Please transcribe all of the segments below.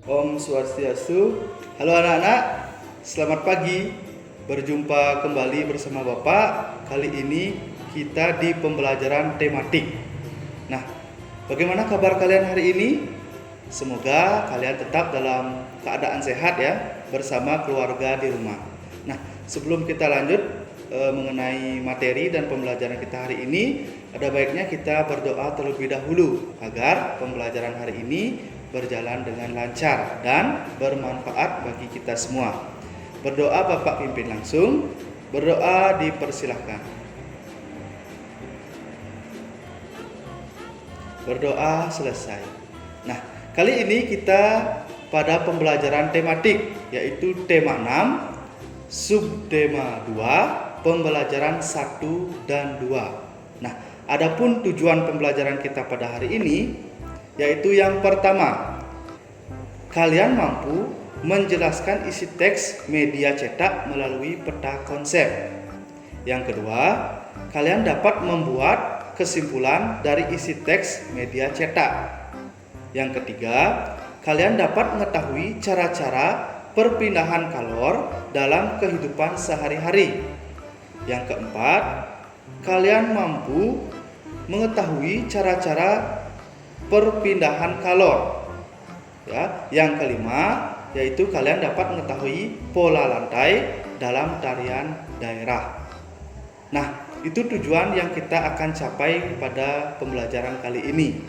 Om Swastiastu. Halo anak-anak, selamat pagi. Berjumpa kembali bersama Bapak. Kali ini kita di pembelajaran tematik. Nah, bagaimana kabar kalian hari ini? Semoga kalian tetap dalam keadaan sehat ya, bersama keluarga di rumah. Nah, sebelum kita lanjut mengenai materi dan pembelajaran kita hari ini, ada baiknya kita berdoa terlebih dahulu agar pembelajaran hari ini berjalan dengan lancar dan bermanfaat bagi kita semua. Berdoa Bapak pimpin langsung. Berdoa dipersilahkan. Berdoa selesai. Nah, kali ini kita pada pembelajaran tematik, yaitu tema 6, subtema 2, pembelajaran 1 dan 2. Nah, adapun tujuan pembelajaran kita pada hari ini yaitu yang pertama, kalian mampu menjelaskan isi teks media cetak melalui peta konsep. Yang kedua, kalian dapat membuat kesimpulan dari isi teks media cetak. Yang ketiga, kalian dapat mengetahui cara-cara perpindahan kalor dalam kehidupan sehari-hari. Yang keempat, kalian mampu mengetahui cara-cara perpindahan kalor. Ya, yang kelima yaitu kalian dapat mengetahui pola lantai dalam tarian daerah. Nah, itu tujuan yang kita akan capai pada pembelajaran kali ini.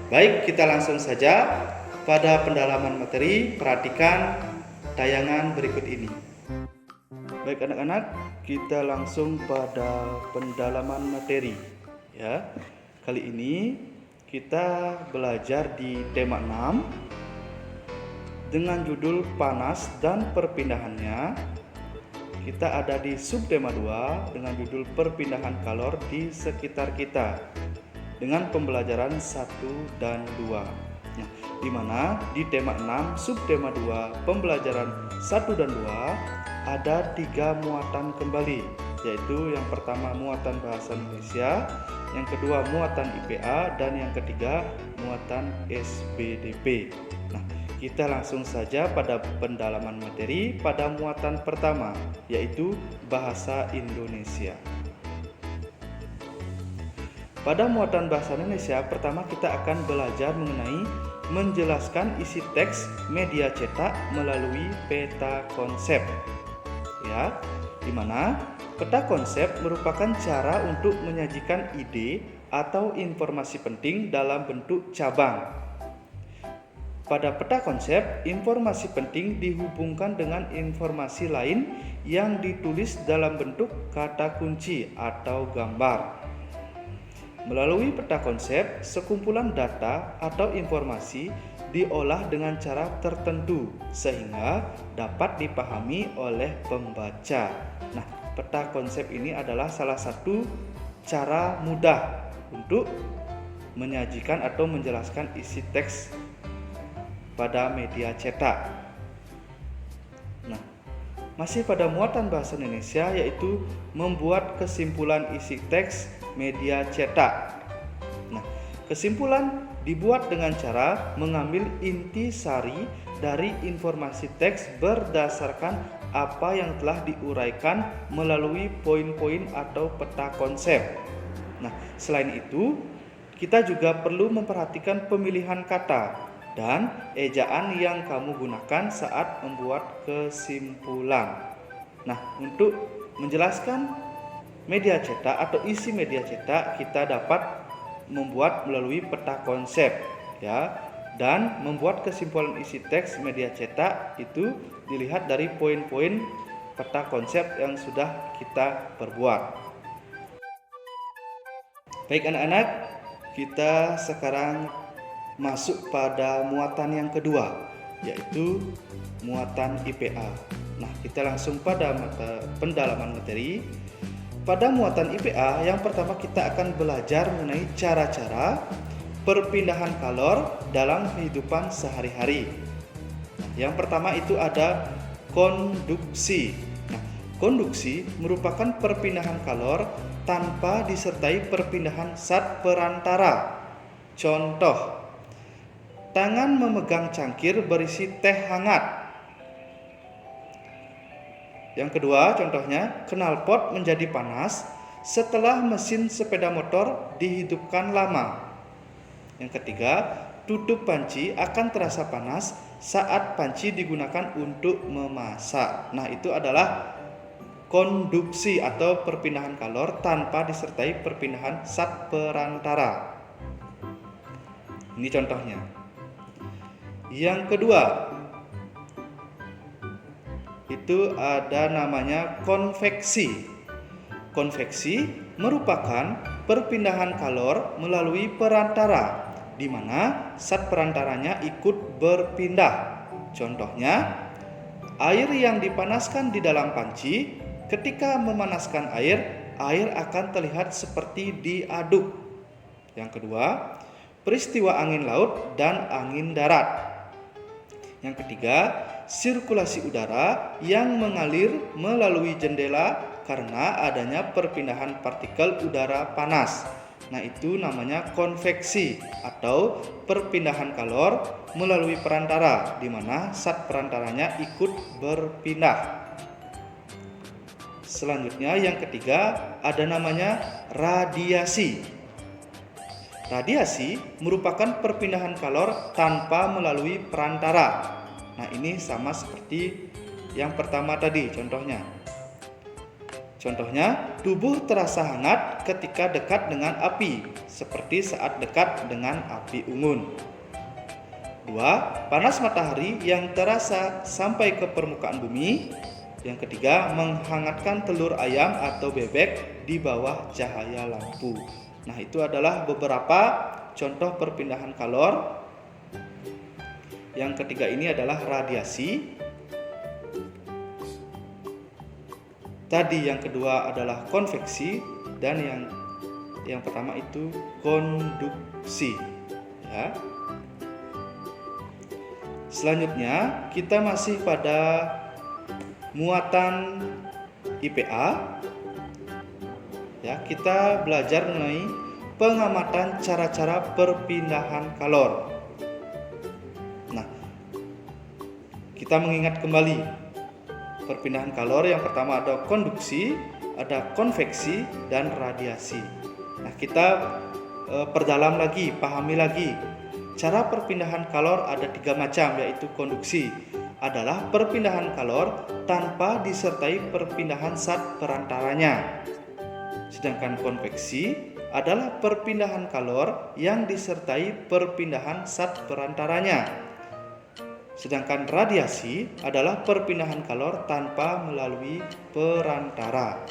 Baik, kita langsung saja pada pendalaman materi. Perhatikan tayangan berikut ini. Baik anak-anak, kita langsung pada pendalaman materi. Ya, kali ini kita belajar di tema 6 dengan judul panas dan perpindahannya. Kita ada di subtema 2 dengan judul perpindahan kalor di sekitar kita dengan pembelajaran 1 dan 2. Nah, di mana di tema 6 subtema 2 pembelajaran 1 dan 2 ada 3 muatan kembali, yaitu yang pertama muatan bahasa Indonesia, yang kedua muatan IPA, dan yang ketiga muatan SBDP. Nah, kita langsung saja pada pendalaman materi pada muatan pertama, yaitu bahasa Indonesia. Pada muatan bahasa Indonesia, pertama kita akan belajar mengenai menjelaskan isi teks media cetak melalui peta konsep. Ya, di mana peta konsep merupakan cara untuk menyajikan ide atau informasi penting dalam bentuk cabang. Pada peta konsep, informasi penting dihubungkan dengan informasi lain yang ditulis dalam bentuk kata kunci atau gambar. Melalui peta konsep, sekumpulan data atau informasi diolah dengan cara tertentu sehingga dapat dipahami oleh pembaca. Nah, peta konsep ini adalah salah satu cara mudah untuk menyajikan atau menjelaskan isi teks pada media cetak. Nah, masih pada muatan bahasa Indonesia, yaitu membuat kesimpulan isi teks media cetak. Nah, kesimpulan dibuat dengan cara mengambil inti sari dari informasi teks berdasarkan apa yang telah diuraikan melalui poin-poin atau peta konsep. Nah, selain itu, kita juga perlu memperhatikan pemilihan kata dan ejaan yang kamu gunakan saat membuat kesimpulan. Nah, untuk menjelaskan media cetak atau isi media cetak, kita dapat membuat melalui peta konsep, ya. Dan membuat kesimpulan isi teks media cetak itu dilihat dari poin-poin peta konsep yang sudah kita perbuat. Baik anak-anak, kita sekarang masuk pada muatan yang kedua, yaitu muatan IPA. Nah, kita langsung pada pendalaman materi. Pada muatan IPA, yang pertama kita akan belajar mengenai cara-cara perpindahan kalor dalam kehidupan sehari-hari. Nah, yang pertama itu ada konduksi. Nah, konduksi merupakan perpindahan kalor tanpa disertai perpindahan zat perantara. Contoh, tangan memegang cangkir berisi teh hangat. Yang kedua, contohnya, knalpot menjadi panas setelah mesin sepeda motor dihidupkan lama. Yang ketiga, tutup panci akan terasa panas saat panci digunakan untuk memasak. Nah, itu adalah konduksi atau perpindahan kalor tanpa disertai perpindahan zat perantara. Ini contohnya. Yang kedua, itu ada namanya konveksi. Konveksi merupakan perpindahan kalor melalui perantara, di mana zat perantaranya ikut berpindah. Contohnya, air yang dipanaskan di dalam panci, ketika memanaskan air akan terlihat seperti diaduk. Yang kedua, peristiwa angin laut dan angin darat. Yang ketiga, sirkulasi udara yang mengalir melalui jendela karena adanya perpindahan partikel udara panas. Nah, itu namanya konveksi atau perpindahan kalor melalui perantara, di mana zat perantaranya ikut berpindah. Selanjutnya, yang ketiga ada namanya radiasi. Radiasi merupakan perpindahan kalor tanpa melalui perantara. Nah, ini sama seperti yang pertama tadi contohnya. Contohnya, tubuh terasa hangat ketika dekat dengan api, seperti saat dekat dengan api unggun. 2. Panas matahari yang terasa sampai ke permukaan bumi. Yang ketiga, menghangatkan telur ayam atau bebek di bawah cahaya lampu. Nah, itu adalah beberapa contoh perpindahan kalor. Yang ketiga ini adalah radiasi. Tadi yang kedua adalah konveksi dan yang pertama itu konduksi, ya. Selanjutnya kita masih pada muatan IPA. Ya, kita belajar mengenai pengamatan cara-cara perpindahan kalor. Nah, kita mengingat kembali perpindahan kalor. Yang pertama ada konduksi, ada konveksi, dan radiasi. Nah, kita perdalam lagi, pahami lagi. Cara perpindahan kalor ada 3 macam, yaitu konduksi adalah perpindahan kalor tanpa disertai perpindahan zat perantaranya. Sedangkan konveksi adalah perpindahan kalor yang disertai perpindahan zat perantaranya. Sedangkan radiasi adalah perpindahan kalor tanpa melalui perantara.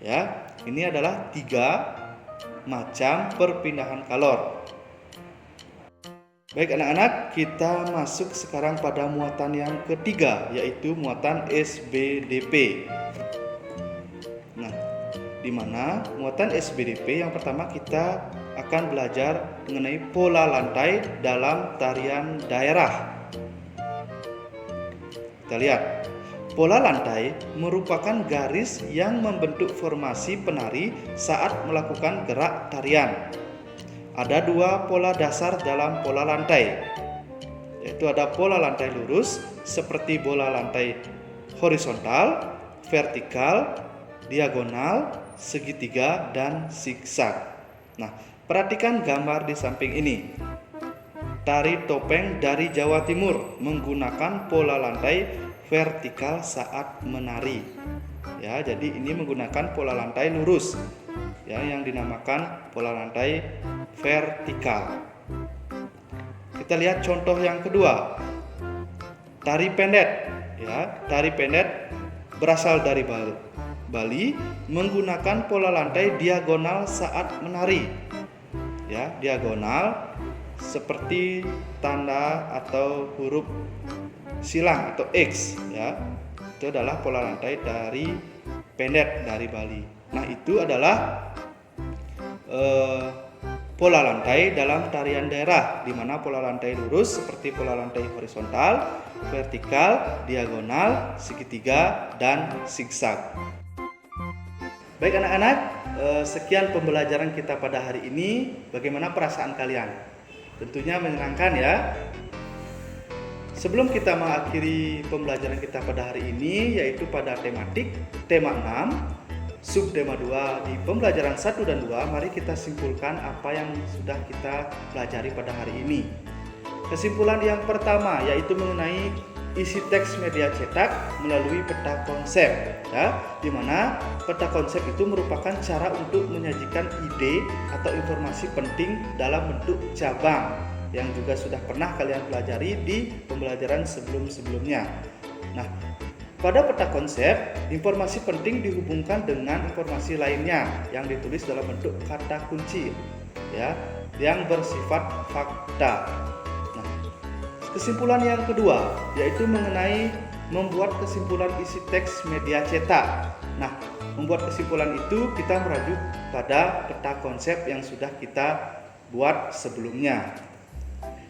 Ya, ini adalah 3 macam perpindahan kalor. Baik anak-anak, kita masuk sekarang pada muatan yang ketiga, yaitu muatan SBDP. Nah, di mana muatan SBDP yang pertama kita akan belajar mengenai pola lantai dalam tarian daerah. Kita lihat, pola lantai merupakan garis yang membentuk formasi penari saat melakukan gerak tarian. Ada 2 pola dasar dalam pola lantai, yaitu ada pola lantai lurus seperti bola lantai horizontal, vertikal, diagonal, segitiga, dan zigzag. Nah, perhatikan gambar di samping ini. Tari topeng dari Jawa Timur menggunakan pola lantai vertikal saat menari. Ya, jadi ini menggunakan pola lantai lurus, ya, yang dinamakan pola lantai vertikal. Kita lihat contoh yang kedua. Tari pendet, ya. Tari pendet berasal dari Bali menggunakan pola lantai diagonal saat menari. Ya, diagonal seperti tanda atau huruf silang atau X, ya. Itu adalah pola lantai dari pendet dari Bali. Nah, itu adalah pola lantai dalam tarian daerah, di mana pola lantai lurus seperti pola lantai horizontal, vertikal, diagonal, segitiga, dan zigzag. Baik anak-anak, sekian pembelajaran kita pada hari ini. Bagaimana perasaan kalian? Tentunya menyenangkan ya. Sebelum kita mengakhiri pembelajaran kita pada hari ini, yaitu pada tematik tema 6, subtema 2 di pembelajaran 1 dan 2, mari kita simpulkan apa yang sudah kita pelajari pada hari ini. Kesimpulan yang pertama yaitu mengenai isi teks media cetak melalui peta konsep, ya, di mana peta konsep itu merupakan cara untuk menyajikan ide atau informasi penting dalam bentuk cabang yang juga sudah pernah kalian pelajari di pembelajaran sebelum-sebelumnya. Nah, pada peta konsep, informasi penting dihubungkan dengan informasi lainnya yang ditulis dalam bentuk kata kunci, ya, yang bersifat fakta. Nah, kesimpulan yang kedua yaitu mengenai membuat kesimpulan isi teks media cetak. Nah, membuat kesimpulan itu kita merujuk pada peta konsep yang sudah kita buat sebelumnya.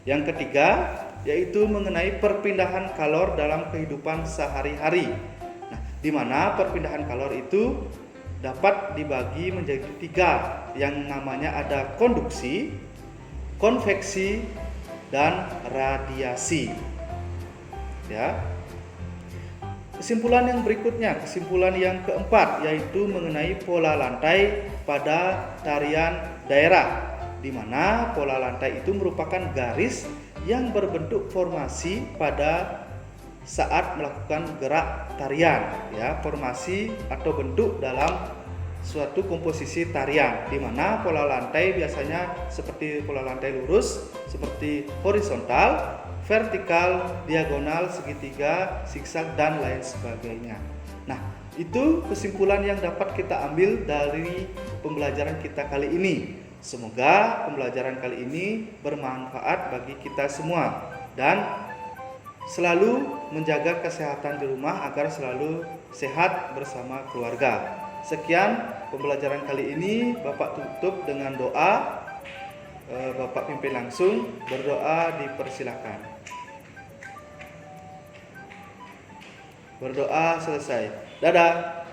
Yang ketiga yaitu mengenai perpindahan kalor dalam kehidupan sehari-hari. Nah, di mana perpindahan kalor itu dapat dibagi menjadi 3, yang namanya ada konduksi, konveksi, dan radiasi. Ya. Kesimpulan yang berikutnya, kesimpulan yang keempat yaitu mengenai pola lantai pada tarian daerah, di mana pola lantai itu merupakan garis yang berbentuk formasi pada saat melakukan gerak tarian, ya, formasi atau bentuk dalam suatu komposisi tarian, di mana pola lantai biasanya seperti pola lantai lurus, seperti horizontal, vertikal, diagonal, segitiga, zigzag, dan lain sebagainya. Nah, itu kesimpulan yang dapat kita ambil dari pembelajaran kita kali ini. Semoga pembelajaran kali ini bermanfaat bagi kita semua dan selalu menjaga kesehatan di rumah agar selalu sehat bersama keluarga. Sekian pembelajaran kali ini, Bapak tutup dengan doa. Bapak pimpin langsung, berdoa dipersilakan. Berdoa selesai. Dadah.